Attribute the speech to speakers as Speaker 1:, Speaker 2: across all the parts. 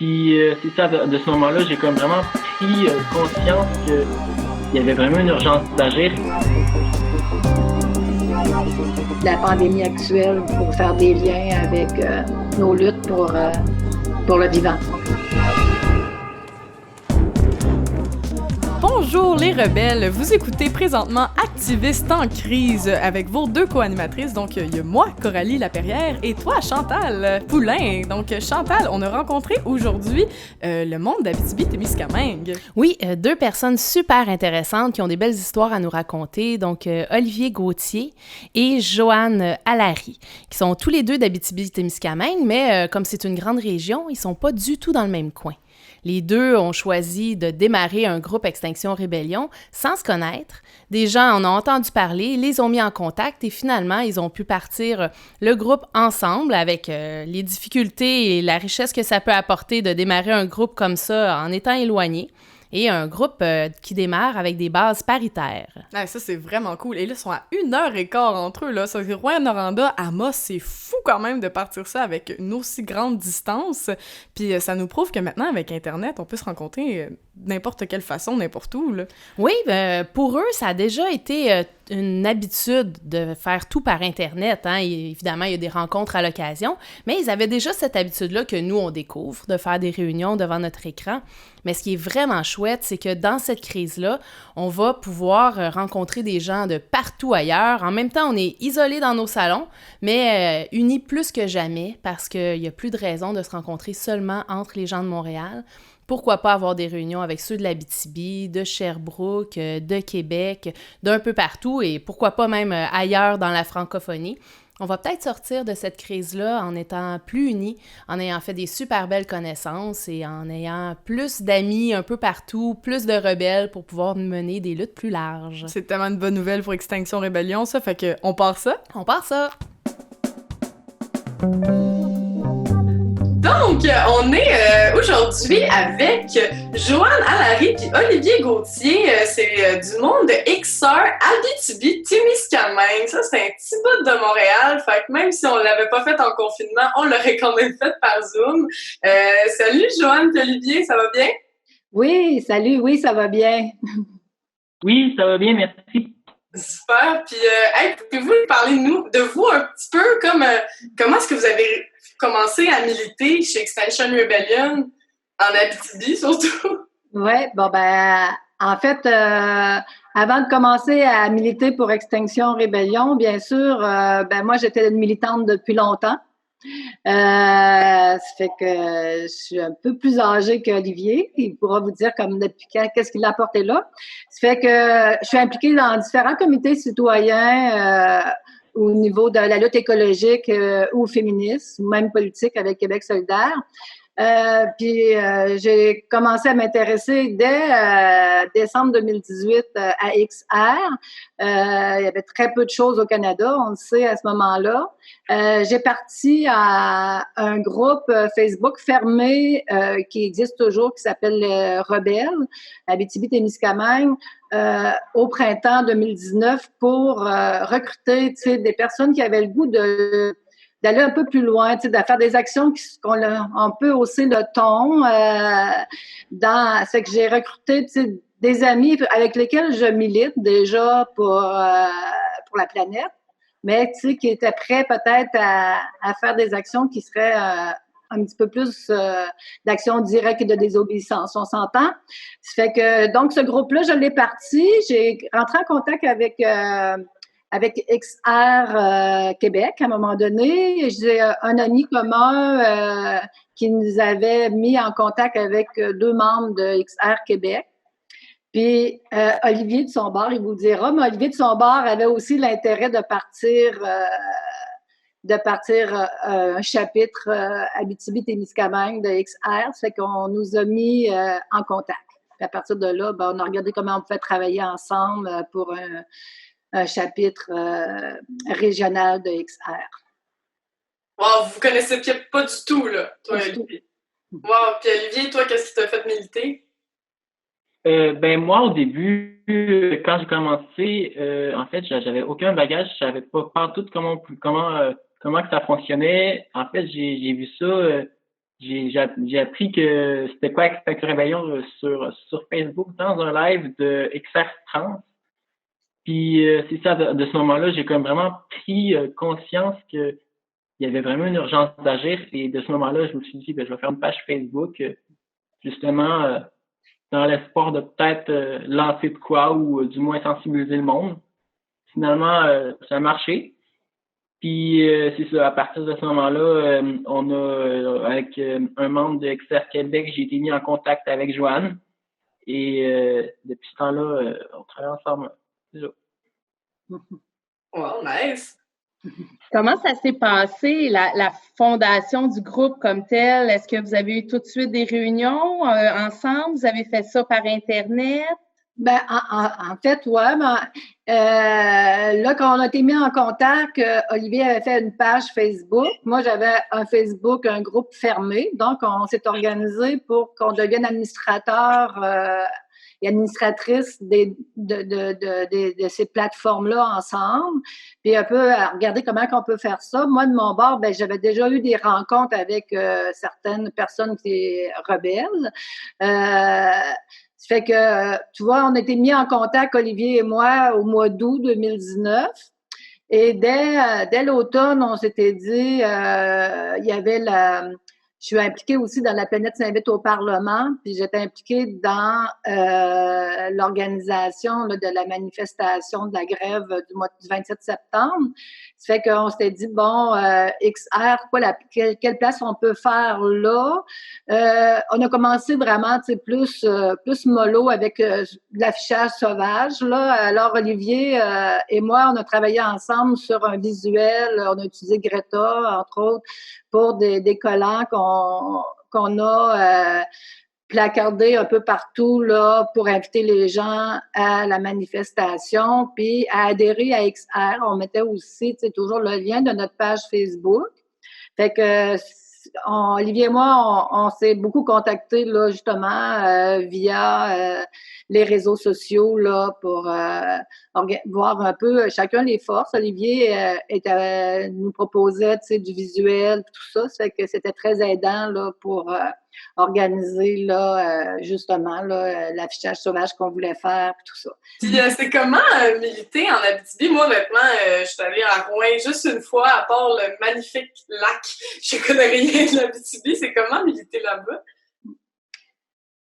Speaker 1: Puis c'est ça, de ce moment-là, j'ai comme vraiment pris conscience qu'il y avait vraiment une urgence d'agir.
Speaker 2: La pandémie actuelle pour faire des liens avec nos luttes pour le vivant.
Speaker 3: Bonjour les rebelles, vous écoutez présentement Activistes en crise avec vos deux co-animatrices, donc il y a moi, Coralie Laperrière, et toi, Chantal Poulain. Donc Chantal, on a rencontré aujourd'hui le monde d'Abitibi-Témiscamingue.
Speaker 4: Oui, deux personnes super intéressantes qui ont des belles histoires à nous raconter, donc Olivier Gauthier et Joanne Allary, qui sont tous les deux d'Abitibi-Témiscamingue, mais comme c'est une grande région, ils sont pas du tout dans le même coin. Les deux ont choisi de démarrer un groupe Extinction Rébellion sans se connaître. Des gens en ont entendu parler, les ont mis en contact et finalement, ils ont pu partir le groupe ensemble avec les difficultés et la richesse que ça peut apporter de démarrer un groupe comme ça en étant éloigné. Et un groupe qui démarre avec des bases paritaires.
Speaker 3: Ah, ça, c'est vraiment cool. Et là, ils sont à 1h15 entre eux, là. Ça, c'est Rouyn-Noranda, Amos, c'est fou quand même de partir ça avec une aussi grande distance. Puis ça nous prouve que maintenant, avec Internet, on peut se rencontrer n'importe quelle façon, n'importe où, là.
Speaker 4: Oui, pour eux, ça a déjà été une habitude de faire tout par Internet. Hein. Évidemment, il y a des rencontres à l'occasion, mais ils avaient déjà cette habitude-là que nous, on découvre, de faire des réunions devant notre écran. Mais ce qui est vraiment chouette, c'est que dans cette crise-là, on va pouvoir rencontrer des gens de partout ailleurs. En même temps, on est isolés dans nos salons, mais unis plus que jamais parce qu'il n'y a plus de raison de se rencontrer seulement entre les gens de Montréal. Pourquoi pas avoir des réunions avec ceux de l'Abitibi, de Sherbrooke, de Québec, d'un peu partout et pourquoi pas même ailleurs dans la francophonie. On va peut-être sortir de cette crise-là en étant plus unis, en ayant fait des super belles connaissances et en ayant plus d'amis un peu partout, plus de rebelles pour pouvoir mener des luttes plus larges.
Speaker 3: C'est tellement une bonne nouvelle pour Extinction Rébellion, ça, fait que on part ça?
Speaker 4: On part ça!
Speaker 5: Donc, on est aujourd'hui avec Joanne Allary et Olivier Gauthier. C'est du monde de XR Abitibi-Témiscamingue. Ça, c'est un petit bout de Montréal. Fait que même si on l'avait pas fait en confinement, on l'aurait quand même fait par Zoom. Salut Joanne et Olivier, ça va bien?
Speaker 2: Oui, salut, oui, ça va bien.
Speaker 1: Oui, ça va bien, merci.
Speaker 5: Super. Puis, hey, pouvez-vous parler de vous un petit peu comme comment est-ce que vous avez commencé à militer chez Extinction Rebellion en Abitibi surtout?
Speaker 2: Oui, bon en fait, avant de commencer à militer pour Extinction Rébellion, bien sûr, moi j'étais une militante depuis longtemps. Ça fait que je suis un peu plus âgée qu'Olivier. Il pourra vous dire comme depuis quand, qu'est-ce qu'il a apporté là. Ça fait que je suis impliquée dans différents comités citoyens au niveau de la lutte écologique ou féministe, ou même politique avec Québec solidaire. Puis j'ai commencé à m'intéresser dès décembre 2018 à XR. Il y avait très peu de choses au Canada, on le sait à ce moment-là. J'ai parti à un groupe Facebook fermé qui existe toujours, qui s'appelle Rebelles, Abitibi-Témiscamingue, au printemps 2019 pour recruter des personnes qui avaient le goût d'aller un peu plus loin, de faire des actions on peut hausser le ton. C'est que j'ai recruté des amis avec lesquels je milite déjà pour la planète, mais qui étaient prêts peut-être à faire des actions qui seraient un petit peu plus d'action directe et de désobéissance, on s'entend. Ça fait que, donc, ce groupe-là, je l'ai parti. J'ai rentré en contact avec XR Québec à un moment donné. J'ai un ami commun qui nous avait mis en contact avec deux membres de XR Québec. Puis Olivier de son bord, il vous dira, mais Olivier de son bord avait aussi l'intérêt de partir un chapitre Abitibi-Témiscamingue de XR. Ça fait qu'on nous a mis en contact. Puis à partir de là, on a regardé comment on pouvait travailler ensemble pour un chapitre régional de XR.
Speaker 5: Wow, vous connaissez pas du tout, là, toi, Olivier. Wow, puis Olivier, toi, qu'est-ce qui t'a fait militer?
Speaker 1: Moi, au début, quand j'ai commencé, en fait, j'avais aucun bagage, je savais pas tout comment que ça fonctionnait. En fait, j'ai vu ça, j'ai appris que c'était quoi Extinction Rebellion sur Facebook dans un live de XR Trans. Puis c'est ça, de ce moment-là, j'ai comme vraiment pris conscience que il y avait vraiment une urgence d'agir. Et de ce moment-là, je me suis dit, je vais faire une page Facebook, justement, dans l'espoir de peut-être lancer de quoi ou du moins sensibiliser le monde. Finalement, ça a marché. Puis c'est ça, à partir de ce moment-là, on a, avec un membre de XR Québec, j'ai été mis en contact avec Joanne. Et depuis ce temps-là, on travaille ensemble. Déjà.
Speaker 5: Wow, nice!
Speaker 6: Comment ça s'est passé, la fondation du groupe comme tel? Est-ce que vous avez eu tout de suite des réunions ensemble? Vous avez fait ça par Internet?
Speaker 2: Ben, en fait, ouais, là, quand on a été mis en contact, Olivier avait fait une page Facebook. Moi, j'avais un Facebook, un groupe fermé. Donc, on s'est organisé pour qu'on devienne administrateur et administratrice de ces plateformes-là ensemble. Puis un peu à regarder comment on peut faire ça. Moi, de mon bord, ben, j'avais déjà eu des rencontres avec certaines personnes qui sont rebelles. Ça fait que, tu vois, on a été mis en contact, Olivier et moi, au mois d'août 2019. Et dès l'automne, on s'était dit, il y avait je suis impliquée aussi dans La Planète s'invite au Parlement, puis j'étais impliquée dans l'organisation de la manifestation de la grève du 27 septembre. Ça fait qu'on s'était dit, bon, XR, quelle place on peut faire là? On a commencé vraiment, tu sais, plus mollo avec de l'affichage sauvage, là. Alors, Olivier et moi, on a travaillé ensemble sur un visuel. On a utilisé Greta, entre autres, pour des collants qu'on a placardés un peu partout là pour inviter les gens à la manifestation, puis à adhérer à XR. On mettait aussi, tu sais, toujours le lien de notre page Facebook. Fait que Olivier et moi, on s'est beaucoup contactés là justement via les réseaux sociaux là pour voir un peu chacun les forces. Olivier nous proposait, tu sais, du visuel, tout ça. Ça fait que c'était très aidant là pour organiser là justement là l'affichage sauvage qu'on voulait faire, puis tout ça.
Speaker 5: Puis c'est comment militer en Abitibi? Moi, honnêtement, je suis allée à Rouen juste une fois, à part le magnifique lac. Je connais rien de l'Abitibi. C'est comment militer là-bas?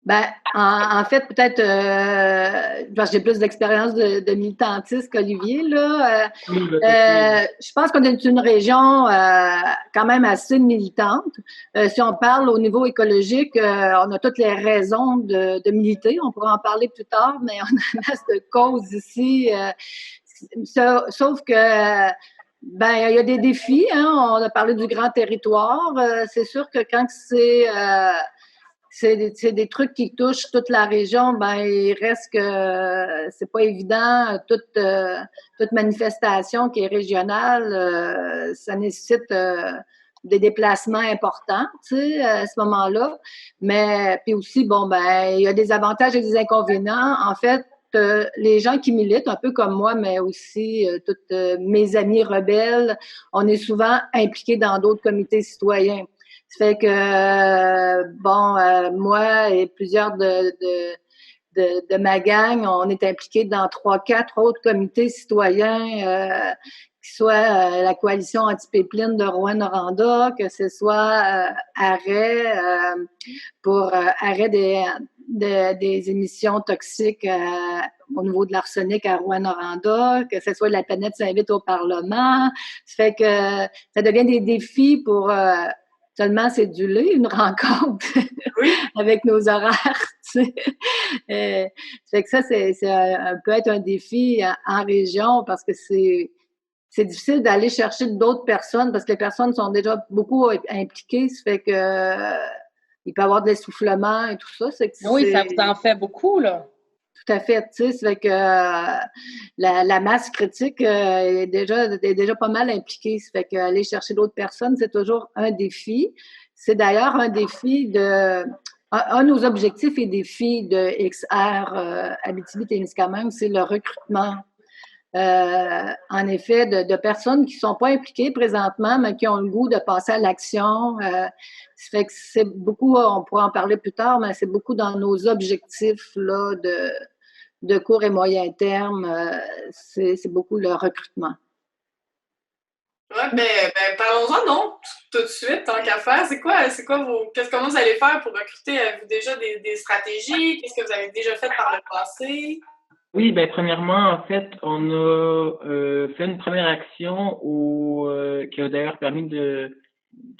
Speaker 2: Ben, en fait, peut-être parce que j'ai plus d'expérience de militantiste qu'Olivier, là. Je pense qu'on est une région quand même assez militante. Si on parle au niveau écologique, on a toutes les raisons de militer. On pourra en parler plus tard, mais on a masse de causes ici. Sauf que ben, il y a des défis, hein. On a parlé du grand territoire. C'est sûr que quand c'est des trucs qui touchent toute la région, ben il reste que c'est pas évident. Toute manifestation qui est régionale, ça nécessite des déplacements importants, tu sais, à ce moment-là. Mais puis aussi, bon, ben il y a des avantages et des inconvénients. En fait, les gens qui militent, un peu comme moi, mais aussi toutes mes amis rebelles, on est souvent impliqués dans d'autres comités citoyens. Ça fait que, moi et plusieurs de ma gang, on est impliqués dans 3-4 autres comités citoyens, qui soit la coalition anti-pipeline de Rouen-Noranda, que ce soit arrêt pour arrêt des émissions toxiques au niveau de l'arsenic à Rouen-Noranda, que ce soit La Planète s'invite au Parlement. Ça fait que ça devient des défis pour seulement céduler une rencontre avec nos horaires, tu sais. Ça fait que ça, peut être un défi en région parce que c'est difficile d'aller chercher d'autres personnes parce que les personnes sont déjà beaucoup impliquées. Ça fait que il peut y avoir de l'essoufflement et tout ça.
Speaker 6: Oui, ça vous en fait beaucoup, là.
Speaker 2: Tout à fait, tu sais, ça fait que la masse critique est déjà pas mal impliquée. Ça fait qu'aller chercher d'autres personnes, c'est toujours un défi. C'est d'ailleurs un défi un de nos objectifs et défis de XR Abitibi-Témiscamingue, c'est le recrutement. en effet, de personnes qui sont pas impliquées présentement, mais qui ont le goût de passer à l'action. Ça fait que c'est beaucoup, on pourra en parler plus tard, mais c'est beaucoup dans nos objectifs là, de court et moyen terme. C'est beaucoup le recrutement.
Speaker 5: Ouais, parlons-en donc tout de suite, tant qu'à faire. Comment vous allez faire pour recruter? Avez-vous déjà des stratégies? Qu'est-ce que vous avez déjà fait par le passé?
Speaker 1: Oui, premièrement, en fait, on a fait une première action qui a d'ailleurs permis de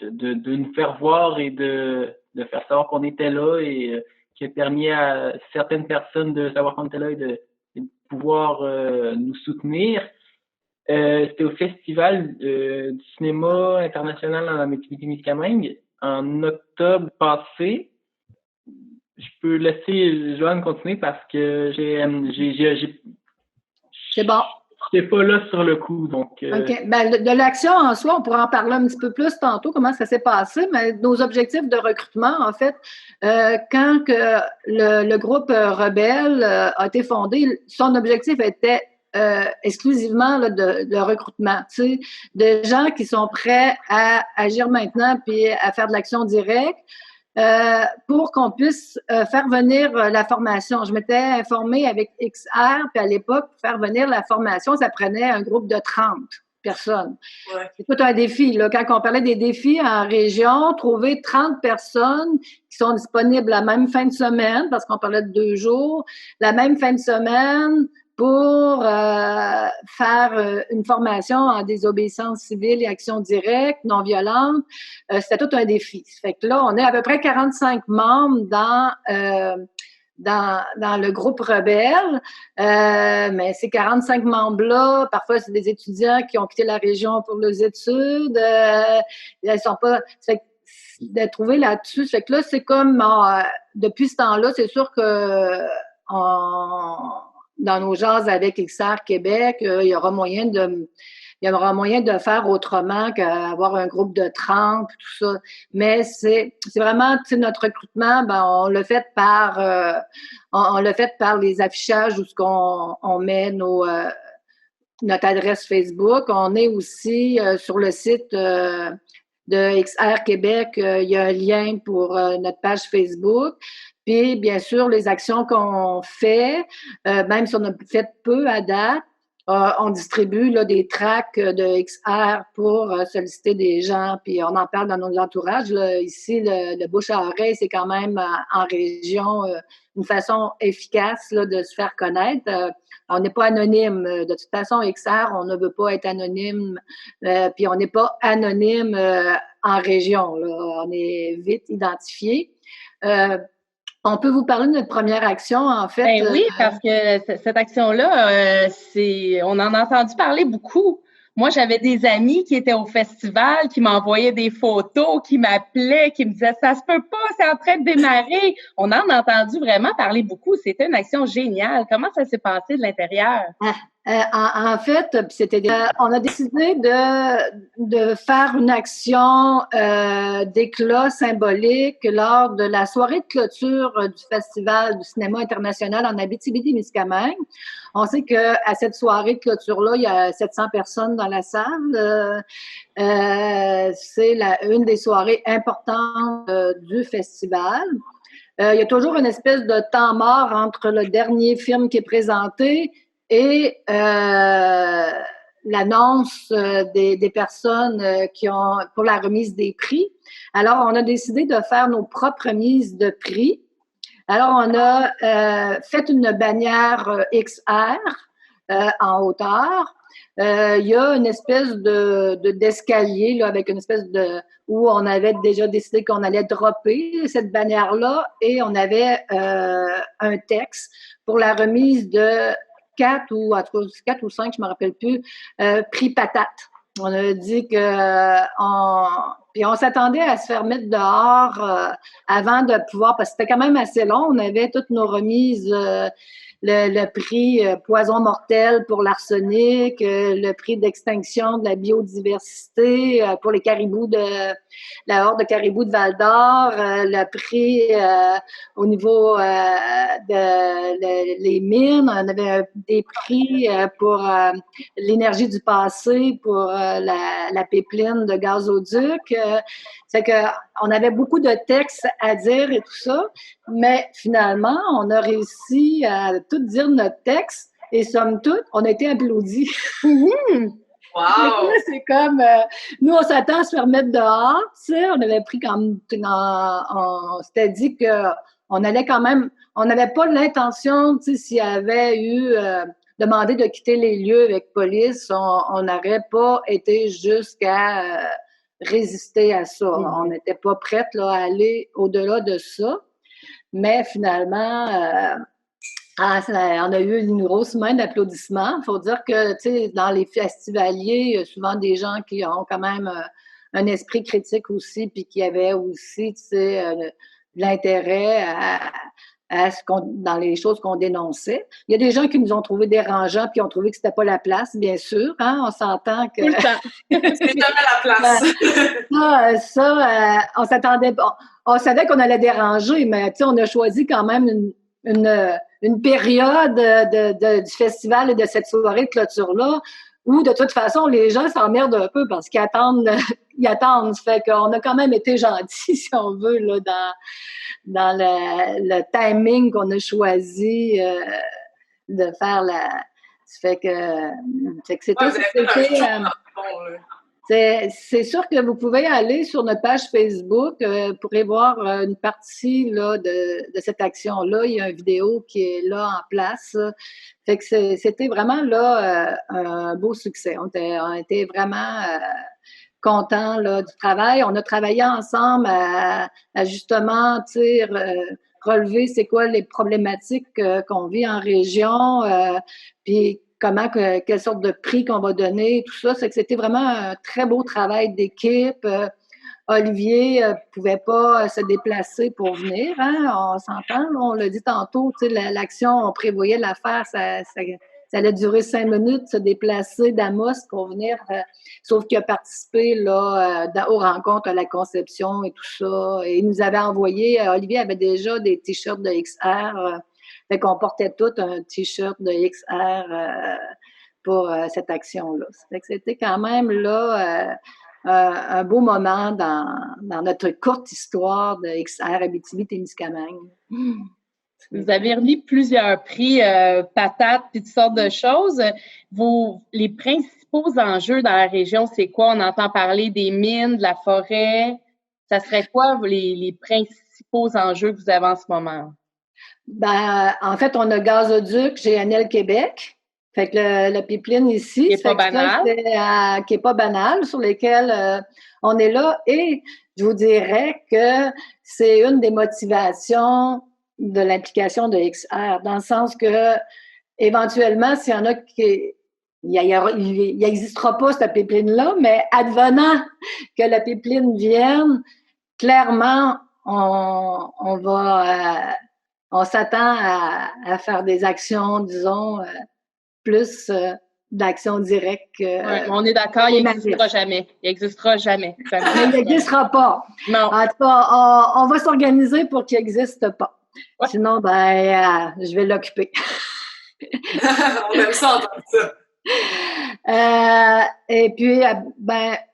Speaker 1: nous faire voir et de faire savoir qu'on était là et qui a permis à certaines personnes de savoir qu'on était là et de pouvoir nous soutenir. C'était au Festival du cinéma international en Abitibi-Témiscamingue en octobre passé. Je peux laisser Joanne continuer parce que
Speaker 2: C'est bon.
Speaker 1: j'étais pas là sur le coup, donc.
Speaker 2: OK. De l'action en soi, on pourra en parler un petit peu plus tantôt, comment ça s'est passé, mais nos objectifs de recrutement, en fait, quand que le groupe Rebelle a été fondé, son objectif était exclusivement là, de recrutement, tu sais, de gens qui sont prêts à agir maintenant puis à faire de l'action directe. Pour qu'on puisse faire venir la formation. Je m'étais informée avec XR, puis à l'époque, pour faire venir la formation, ça prenait un groupe de 30 personnes.
Speaker 5: Ouais.
Speaker 2: C'est tout un défi. Là. Quand on parlait des défis en région, trouver 30 personnes qui sont disponibles la même fin de semaine, parce qu'on parlait de 2 jours, la même fin de semaine, pour faire une formation en désobéissance civile et action directe, non violente. C'était tout un défi. Ça fait que là, on est à peu près 45 membres dans le groupe Rebelle. Mais ces 45 membres-là, parfois, c'est des étudiants qui ont quitté la région pour leurs études. Ils sont pas... Ça fait que de trouver là-dessus. Ça fait que là, c'est comme... depuis ce temps-là, c'est sûr que... dans nos jases avec XR Québec, il y aura moyen de faire autrement qu'avoir un groupe de 30, tout ça. Mais c'est vraiment, tu sais, notre recrutement, on l'a fait par les affichages où on met notre adresse Facebook. On est aussi sur le site de XR Québec. Il y a un lien pour notre page Facebook. Puis, bien sûr, les actions qu'on fait, même si on a fait peu à date, on distribue là, des tracts de XR pour solliciter des gens, puis on en parle dans nos entourages. Là. Ici, le bouche à oreille, c'est quand même en région une façon efficace là, de se faire connaître. On n'est pas anonyme. De toute façon, XR, on ne veut pas être anonyme, puis on n'est pas anonyme en région. Là. On est vite identifié. On peut vous parler de notre première action, en fait.
Speaker 6: Oui, parce que cette action-là, on en a entendu parler beaucoup. Moi, j'avais des amis qui étaient au festival, qui m'envoyaient des photos, qui m'appelaient, qui me disaient « ça se peut pas, c'est en train de démarrer ». On en a entendu vraiment parler beaucoup. C'était une action géniale. Comment ça s'est passé de l'intérieur?
Speaker 2: En fait, on a décidé de faire une action d'éclat symbolique lors de la soirée de clôture du Festival du cinéma international en Abitibi-Témiscamingue. On sait qu'à cette soirée de clôture-là, il y a 700 personnes dans la salle. C'est une des soirées importantes du festival. Il y a toujours une espèce de temps mort entre le dernier film qui est présenté et l'annonce des personnes qui ont pour la remise des prix. Alors, on a décidé de faire nos propres remises de prix. Alors, on a fait une bannière XR en hauteur. Il y a une espèce d'escalier là, avec une espèce où on avait déjà décidé qu'on allait dropper cette bannière-là et on avait un texte pour la remise de 4 ou 5, je ne me rappelle plus, prix patate. On a dit qu'on Puis on s'attendait à se faire mettre dehors avant de pouvoir, parce que c'était quand même assez long. On avait toutes nos remises, le prix poison mortel pour l'arsenic, le prix d'extinction de la biodiversité pour les caribous de la horde de caribous de Val-d'Or, le prix au niveau les mines. On avait des prix pour l'énergie du passé, pour la pipeline de gazoduc. C'est que on avait beaucoup de textes à dire et tout ça, mais finalement, on a réussi à tout dire notre texte et somme toute, on a été applaudis.
Speaker 5: Wow!
Speaker 2: C'est comme, nous, on s'attend à se faire mettre dehors, tu sais, on avait pris comme, on s'était dit qu'on allait quand même, on n'avait pas l'intention, tu sais, s'il y avait eu demandé de quitter les lieux avec police, on n'aurait pas été jusqu'à résister à ça. On n'était pas prête là, à aller au-delà de ça, mais finalement, on a eu une grosse main d'applaudissements. Il faut dire que, tu sais, dans les festivaliers, il y a souvent des gens qui ont quand même un esprit critique aussi, puis qui avaient aussi, tu sais, de l'intérêt dans les choses qu'on dénonçait. Il y a des gens qui nous ont trouvé dérangeants, puis ont trouvé que c'était pas la place, bien sûr. Hein? On s'entend que...
Speaker 6: Tout le temps.
Speaker 5: C'est jamais la place.
Speaker 2: On s'attendait... On savait qu'on allait déranger, mais, tu sais, on a choisi quand même une période du festival et de cette soirée de clôture-là où, de toute façon, les gens s'emmerdent un peu parce qu'ils attendent. Ils attendent. Ça fait qu'on a quand même été gentils, si on veut, là, dans le timing qu'on a choisi de faire Ça fait que c'est sûr que vous pouvez aller sur notre page Facebook pour y voir une partie là, de cette action-là. Il y a une vidéo qui est là en place. Fait que c'était vraiment là un beau succès. On était vraiment contents là, du travail. On a travaillé ensemble à justement relever c'est quoi les problématiques qu'on vit en région, puis quelle sorte de prix qu'on va donner, tout ça. C'est que c'était vraiment un très beau travail d'équipe. Olivier pouvait pas se déplacer pour venir, hein, on s'entend, là, on l'a dit tantôt, l'action, on prévoyait l'affaire, ça allait durer 5 minutes, se déplacer d'Amos pour venir, sauf qu'il a participé là, aux rencontres, à la conception et tout ça. Et il nous avait envoyé, Olivier avait déjà des t-shirts de XR, fait qu'on portait tous un t-shirt de XR pour cette action-là. Fait que c'était quand même là un beau moment dans notre courte histoire de XR Abitibi-Témiscamingue.
Speaker 6: Vous avez remis plusieurs prix, patates, puis toutes sortes de choses. Les principaux enjeux dans la région, c'est quoi? On entend parler des mines, de la forêt. Ça serait quoi les principaux enjeux que vous avez en ce moment?
Speaker 2: Ben, en fait, on a Gazoduc, GNL Québec. Fait que le pipeline ici,
Speaker 6: qui est pas banal.
Speaker 2: Qui est pas banal, sur lesquels on est là. Et je vous dirais que c'est une des motivations de l'implication de XR, dans le sens que éventuellement, s'il y en a qui il n'existera pas cette pipeline-là, mais advenant que la pipeline vienne, clairement, on s'attend à faire des actions, disons, plus d'actions directes.
Speaker 6: On est d'accord, il n'existera jamais. Il n'existera jamais.
Speaker 2: Il n'existera pas.
Speaker 6: Non.
Speaker 2: En tout cas, on va s'organiser pour qu'il n'existe pas. Ouais. Sinon, je vais l'occuper.
Speaker 5: On aime ça entendre ça.
Speaker 2: Et puis,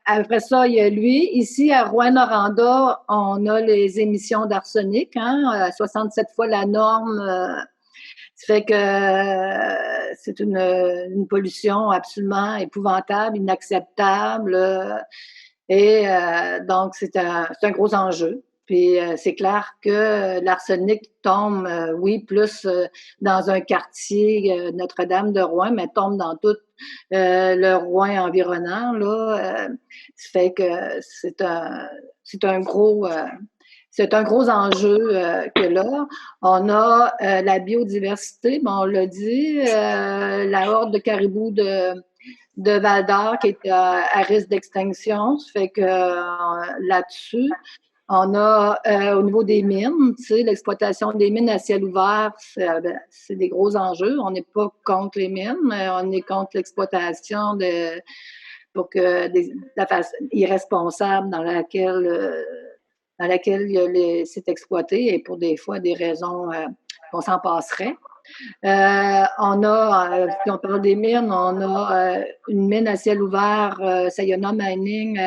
Speaker 2: après ça, il y a lui. Ici, à Rouyn-Noranda, on a les émissions d'arsenic, 67 fois la norme. Ça fait que c'est une pollution absolument épouvantable, inacceptable. Et donc, c'est un gros enjeu. Puis c'est clair que l'arsenic tombe, oui, plus dans un quartier Notre-Dame de Rouyn, mais tombe dans tout le Rouyn environnant. Là, ça fait que c'est un gros enjeu que là. On a la biodiversité, on l'a dit, la horde de caribous de de Val-d'Or qui est à risque d'extinction. Ça fait que là-dessus, on a au niveau des mines, tu sais, l'exploitation des mines à ciel ouvert, c'est des gros enjeux. On n'est pas contre les mines, mais on est contre l'exploitation pour que la façon irresponsable dans laquelle c'est exploité et pour des fois des raisons qu'on s'en passerait. Si on parle des mines, on a une mine à ciel ouvert, Sayona Mining,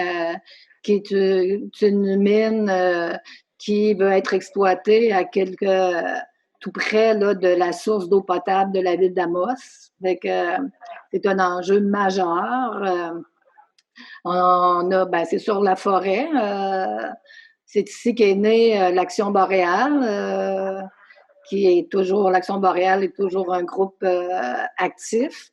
Speaker 2: qui est une mine qui veut être exploitée à tout près là, de la source d'eau potable de la ville d'Amos. C'est un enjeu majeur. C'est sur la forêt. C'est ici qu'est née l'Action boréale. L'Action boréale est toujours un groupe actif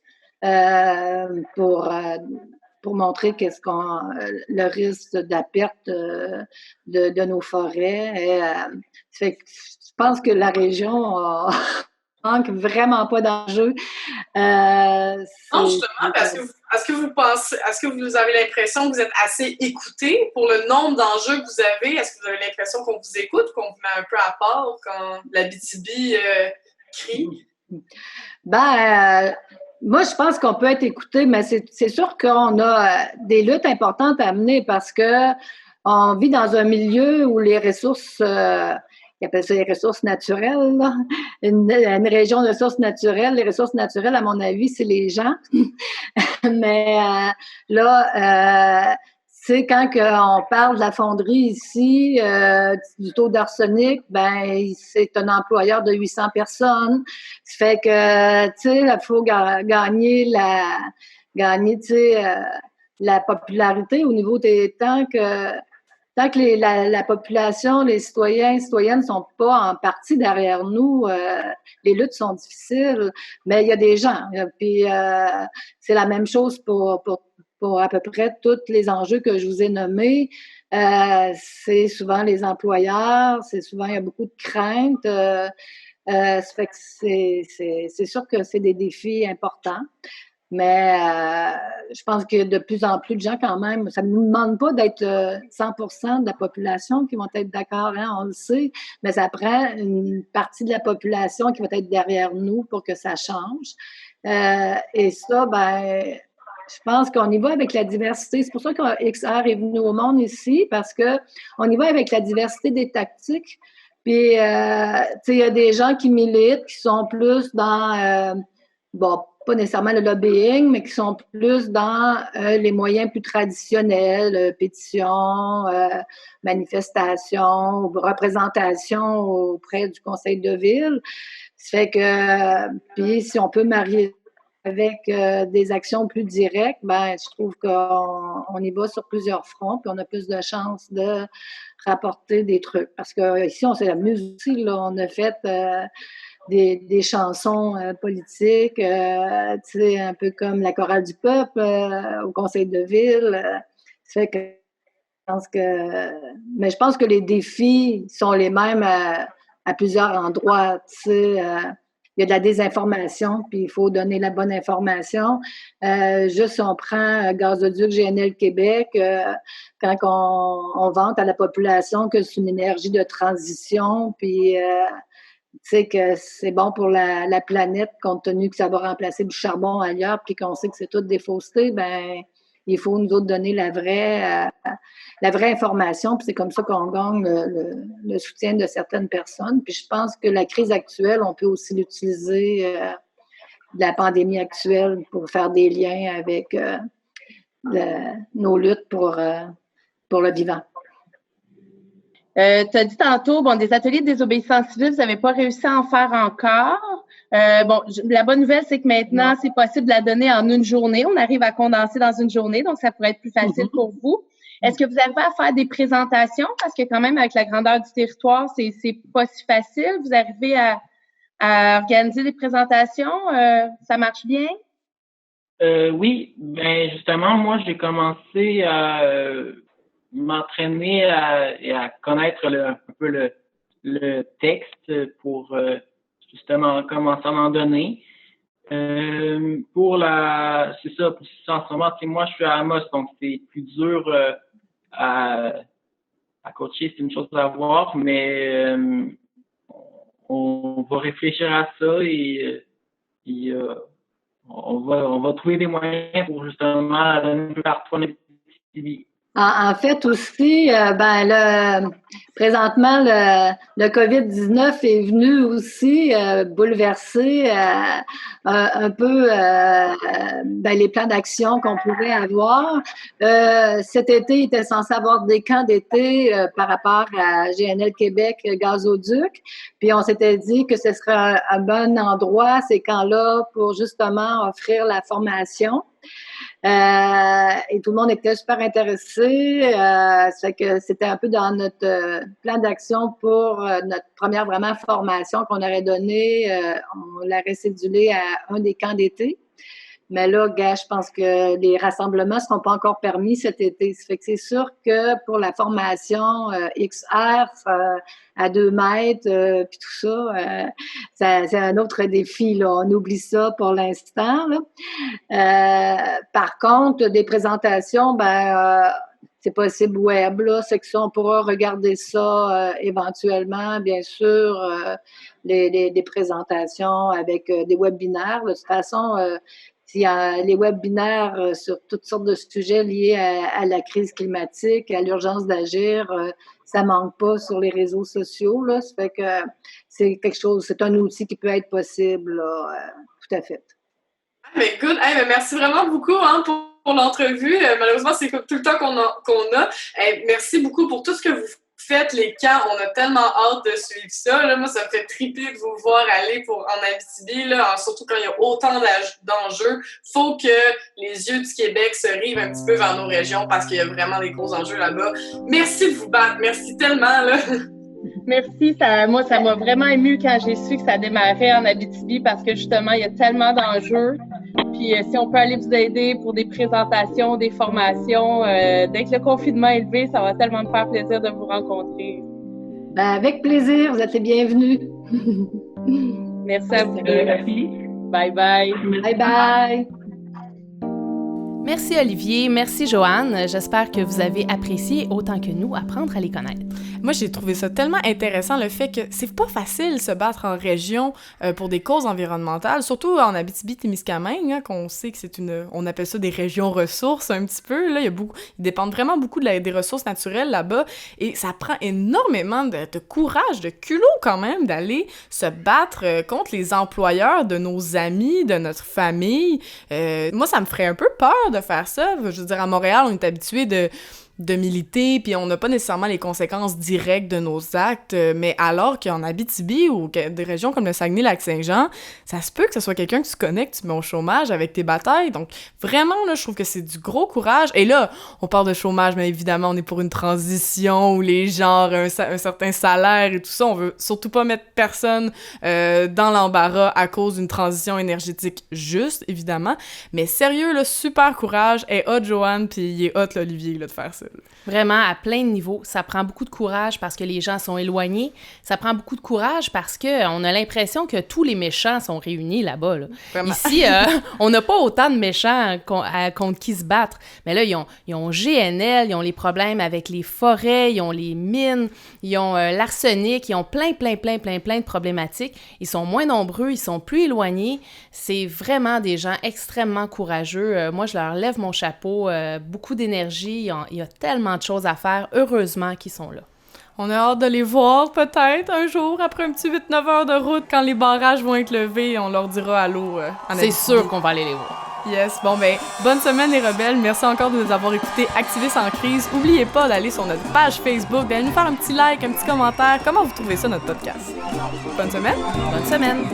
Speaker 2: pour montrer le risque de la perte de nos forêts. Je pense que la région manque vraiment pas d'enjeux.
Speaker 5: Non, justement, est-ce que vous avez l'impression que vous êtes assez écoutés pour le nombre d'enjeux que vous avez? Est-ce que vous avez l'impression qu'on vous écoute, qu'on vous met un peu à part quand l'Abitibi crie?
Speaker 2: Moi, je pense qu'on peut être écouté, mais c'est sûr qu'on a des luttes importantes à mener parce que on vit dans un milieu où les ressources, ils appellent ça les ressources naturelles, là. Une région de ressources naturelles. Les ressources naturelles, à mon avis, c'est les gens. Mais c'est quand on parle de la fonderie ici, du taux d'arsenic, c'est un employeur de 800 personnes. Ça fait que, tu sais, il faut gagner, tu sais, la popularité au niveau des tant que la population, les citoyens et citoyennes sont pas en partie derrière nous, les luttes sont difficiles, mais il y a des gens. Puis c'est la même chose pour à peu près tous les enjeux que je vous ai nommés. C'est souvent les employeurs, il y a beaucoup de craintes. Ça fait que c'est sûr que c'est des défis importants. Mais je pense que de plus en plus de gens, quand même, ça ne nous demande pas d'être 100% de la population qui vont être d'accord, hein, on le sait, mais ça prend une partie de la population qui va être derrière nous pour que ça change. Et ça, je pense qu'on y va avec la diversité. C'est pour ça que XR est venu au monde ici, parce qu'on y va avec la diversité des tactiques. Puis, tu sais, il y a des gens qui militent, qui sont plus dans, pas nécessairement le lobbying, mais qui sont plus dans les moyens plus traditionnels, pétitions, manifestations, représentation auprès du conseil de ville. Ça fait que, puis si on peut marier avec des actions plus directes, je trouve qu'on y va sur plusieurs fronts, puis on a plus de chances de rapporter des trucs. Parce que ici, on s'amuse aussi, là, on a fait des chansons politiques, tu sais, un peu comme la chorale du peuple au conseil de ville. Ça fait que mais je pense que les défis sont les mêmes à plusieurs endroits, tu sais. Il y a de la désinformation, puis il faut donner la bonne information. Juste si on prend Gazoduc GNL Québec, quand on vante à la population que c'est une énergie de transition, puis tu sais que c'est bon pour la planète, compte tenu que ça va remplacer du charbon ailleurs, puis qu'on sait que c'est toutes des faussetés, il faut nous autres donner la vraie information, puis c'est comme ça qu'on gagne le soutien de certaines personnes. Puis je pense que la crise actuelle, on peut aussi l'utiliser, la pandémie actuelle, pour faire des liens avec nos luttes pour le vivant.
Speaker 6: Tu as dit tantôt, des ateliers de désobéissance civile, vous n'avez pas réussi à en faire encore. La bonne nouvelle, c'est que maintenant, c'est possible de la donner en une journée. On arrive à condenser dans une journée, donc ça pourrait être plus facile pour vous. Est-ce que vous arrivez à faire des présentations? Parce que quand même, avec la grandeur du territoire, c'est pas si facile. Vous arrivez à organiser des présentations? Ça marche bien?
Speaker 1: Oui, justement, moi, j'ai commencé à m'entraîner et à connaître un peu le texte pour justement commencer à m'en donner. C'est ça, en ce moment, moi, je suis à Amos, donc c'est plus dur à coacher, c'est une chose à voir, mais on va réfléchir à ça et on va trouver des moyens pour justement donner partout en Abitibi.
Speaker 2: En fait aussi, présentement, le COVID-19 est venu aussi bouleverser un peu les plans d'action qu'on pouvait avoir. Cet été, il était censé avoir des camps d'été par rapport à GNL Québec Gazoduc. Puis on s'était dit que ce serait un bon endroit, ces camps-là, pour justement offrir la formation. Et tout le monde était super intéressé. Ça fait que c'était un peu dans notre plan d'action pour notre première vraiment formation qu'on aurait donnée. On l'aurait cédulée à un des camps d'été. Mais là, je pense que les rassemblements ne seront pas encore permis cet été. Ça fait que c'est sûr que pour la formation XR à 2 mètres, puis tout ça, c'est un autre défi, là. On oublie ça pour l'instant, là. Par contre, des présentations, c'est possible web, là. C'est que ça, on pourra regarder ça éventuellement, bien sûr, des présentations avec des webinaires. De toute façon, il y a les webinaires sur toutes sortes de sujets liés à la crise climatique, à l'urgence d'agir, ça manque pas sur les réseaux sociaux, là. Ça fait que c'est quelque chose, c'est un outil qui peut être possible, là, tout à fait.
Speaker 5: Mais good, merci vraiment beaucoup pour l'entrevue. Malheureusement, c'est tout le temps qu'on a. Merci beaucoup pour tout ce que vous faites, les camps. On a tellement hâte de suivre ça. Là, moi, ça me fait triper de vous voir aller en Abitibi, là, surtout quand il y a autant d'enjeux. Faut que les yeux du Québec se rivent un petit peu vers nos régions parce qu'il y a vraiment des gros enjeux là-bas. Merci de vous battre. Merci tellement, là.
Speaker 6: Merci. Moi, ça m'a vraiment émue quand j'ai su que ça démarrait en Abitibi parce que justement, il y a tellement d'enjeux. Puis si on peut aller vous aider pour des présentations, des formations, dès que le confinement est levé, ça va tellement me faire plaisir de vous rencontrer.
Speaker 2: Avec plaisir, vous êtes les bienvenus.
Speaker 6: Merci à vous deux. Bye bye.
Speaker 2: Bye bye.
Speaker 4: Merci Olivier, merci Joanne. J'espère que vous avez apprécié autant que nous apprendre à les connaître.
Speaker 3: Moi, j'ai trouvé ça tellement intéressant, le fait que c'est pas facile se battre en région pour des causes environnementales, surtout en Abitibi-Témiscamingue, qu'on sait que on appelle ça des régions ressources un petit peu, là, ils dépendent vraiment beaucoup des ressources naturelles là-bas, et ça prend énormément de courage, de culot quand même, d'aller se battre contre les employeurs de nos amis, de notre famille. Moi, ça me ferait un peu peur de faire ça. Je veux dire, à Montréal, on est habitué de militer, puis on n'a pas nécessairement les conséquences directes de nos actes, mais alors qu'en Abitibi ou des régions comme le Saguenay-Lac-Saint-Jean, ça se peut que ce soit quelqu'un que tu connais, que tu mets au chômage avec tes batailles. Donc vraiment, là, je trouve que c'est du gros courage. Et là, on parle de chômage, mais évidemment, on est pour une transition où les gens ont un certain salaire et tout ça. On veut surtout pas mettre personne dans l'embarras à cause d'une transition énergétique juste, évidemment. Mais sérieux, là, super courage. Et hot, Joanne, puis il est hot, là, Olivier, là, de faire ça.
Speaker 4: Vraiment, à plein de niveaux. Ça prend beaucoup de courage parce que les gens sont éloignés. Ça prend beaucoup de courage parce qu'on a l'impression que tous les méchants sont réunis là-bas. Là. Ici, on n'a pas autant de méchants contre qui se battre. Mais là, ils ont GNL, ils ont les problèmes avec les forêts, ils ont les mines, ils ont l'arsenic, ils ont plein de problématiques. Ils sont moins nombreux, ils sont plus éloignés. C'est vraiment des gens extrêmement courageux. Moi, je leur lève mon chapeau. Beaucoup d'énergie. Il y a tellement de choses à faire. Heureusement qu'ils sont là.
Speaker 3: On a hâte de les voir peut-être un jour, après un petit 8-9 heures de route, quand les barrages vont être levés, on leur dira allô.
Speaker 4: C'est sûr qu'on va aller les voir.
Speaker 3: Yes, bon ben, bonne semaine les rebelles, merci encore de nous avoir écoutés Activistes en crise. N'oubliez pas d'aller sur notre page Facebook, d'aller nous faire un petit like, un petit commentaire. Comment vous trouvez ça, notre podcast? Bonne semaine!
Speaker 4: Bonne semaine!